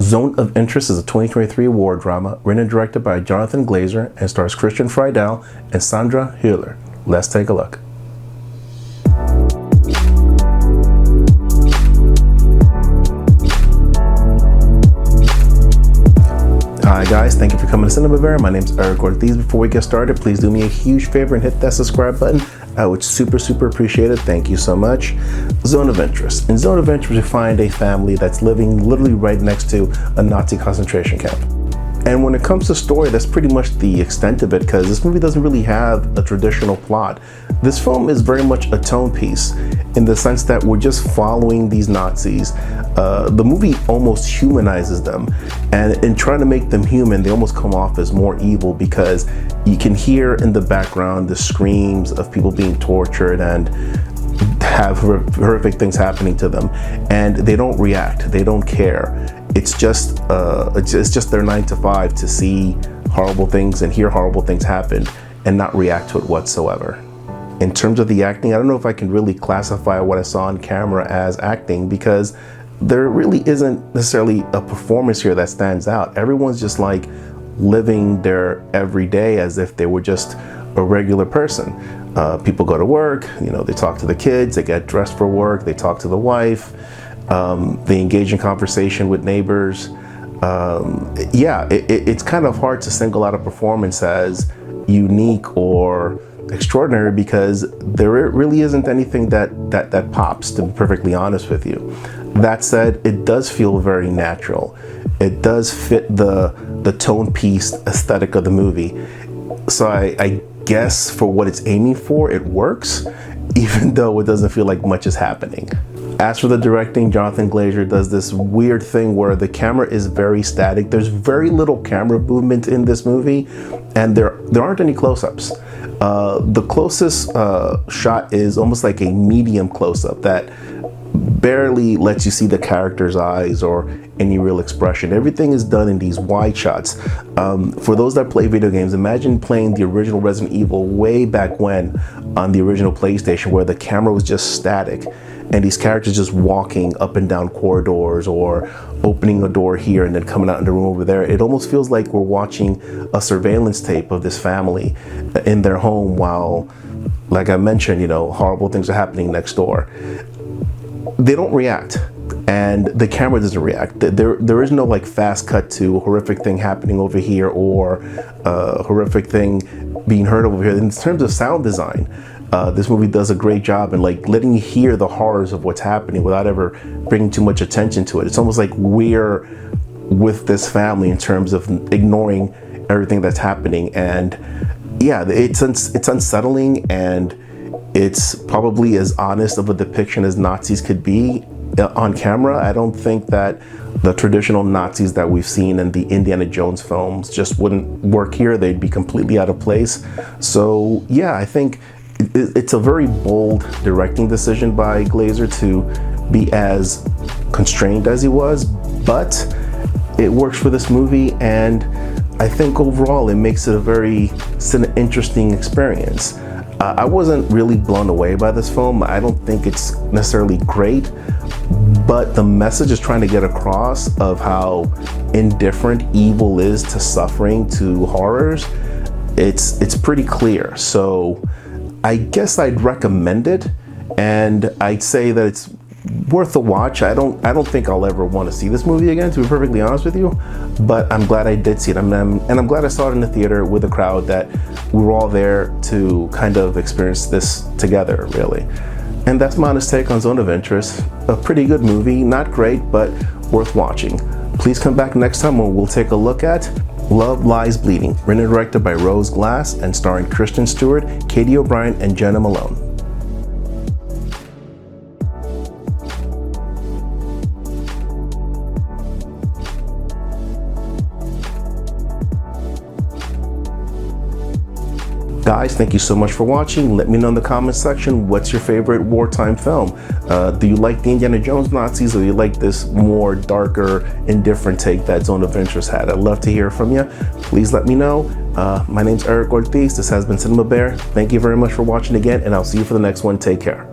Zone of Interest is a 2023 war drama written and directed by Jonathan Glazer and stars Christian Friedel and Sandra Hüller. Let's take a look. Hi guys, thank you for coming to Cinema Bear. My name is Eric Ortiz. Before we get started, please do me a huge favor and hit that subscribe button. I would super appreciate it. Thank you so much. Zone of Interest. In Zone of Interest, we find a family that's living literally right next to a Nazi concentration camp. And when it comes to story, that's pretty much the extent of it, because this movie doesn't really have a traditional plot. This film is very much a tone piece in the sense that we're just following these Nazis. The movie almost humanizes them, and in trying to make them human, they almost come off as more evil, because you can hear in the background the screams of people being tortured and have horrific things happening to them, and they don't react, they don't care. It's just their 9 to 5 to see horrible things and hear horrible things happen and not react to it whatsoever. In terms of the acting, I don't know if I can really classify what I saw on camera as acting, because there really isn't necessarily a performance here that stands out. Everyone's just like living their everyday as if they were just a regular person. People go to work, they talk to the kids, they get dressed for work, they talk to the wife, they engage in conversation with neighbors. It's kind of hard to single out a performance as unique or extraordinary, because there really isn't anything that pops, to be perfectly honest with you. That said, it does feel very natural. It does fit the tone piece aesthetic of the movie. So I guess for what it's aiming for, it works, even though it doesn't feel like much is happening. As for the directing, Jonathan Glazer does this weird thing where the camera is very static. There's very little camera movement in this movie, and there aren't any close-ups. The closest shot is almost like a medium close-up that barely lets you see the character's eyes or any real expression. Everything is done in these wide shots. For those that play video games, imagine playing the original Resident Evil way back when on the original PlayStation, where the camera was just static and these characters just walking up and down corridors or opening a door here and then coming out in the room over there. It almost feels like we're watching a surveillance tape of this family in their home while, like I mentioned, horrible things are happening next door. They don't react, and the camera doesn't react. There is no like fast cut to a horrific thing happening over here or a horrific thing being heard over here. In terms of sound design, this movie does a great job in like letting you hear the horrors of what's happening without ever bringing too much attention to it. It's almost like we're with this family in terms of ignoring everything that's happening. And yeah, it's unsettling, and it's probably as honest of a depiction as Nazis could be on camera. I don't think that the traditional Nazis that we've seen in the Indiana Jones films just wouldn't work here. They'd be completely out of place. So yeah, I think it's a very bold directing decision by Glazer to be as constrained as he was, but it works for this movie, and I think overall it makes it a very interesting experience. I wasn't really blown away by this film. I don't think it's necessarily great, but the message is trying to get across of how indifferent evil is to suffering, to horrors. It's pretty clear. So I guess I'd recommend it, and I'd say that it's worth a watch. I don't think I'll ever want to see this movie again, to be perfectly honest with you, but I'm glad I did see it. And I'm glad I saw it in the theater with a crowd that we were all there to kind of experience this together, really. And that's my honest take on Zone of Interest. A pretty good movie, not great, but worth watching. Please come back next time when we'll take a look at Love Lies Bleeding, written and directed by Rose Glass and starring Kristen Stewart, Katie O'Brien, and Jenna Malone. Guys, thank you so much for watching. Let me know in the comment section, what's your favorite wartime film? Do you like the Indiana Jones Nazis, or do you like this more darker, indifferent take that Zone of Interest had? I'd love to hear from you. Please let me know. My name's Eric Ortiz. This has been Cinema Bear. Thank you very much for watching again, and I'll see you for the next one. Take care.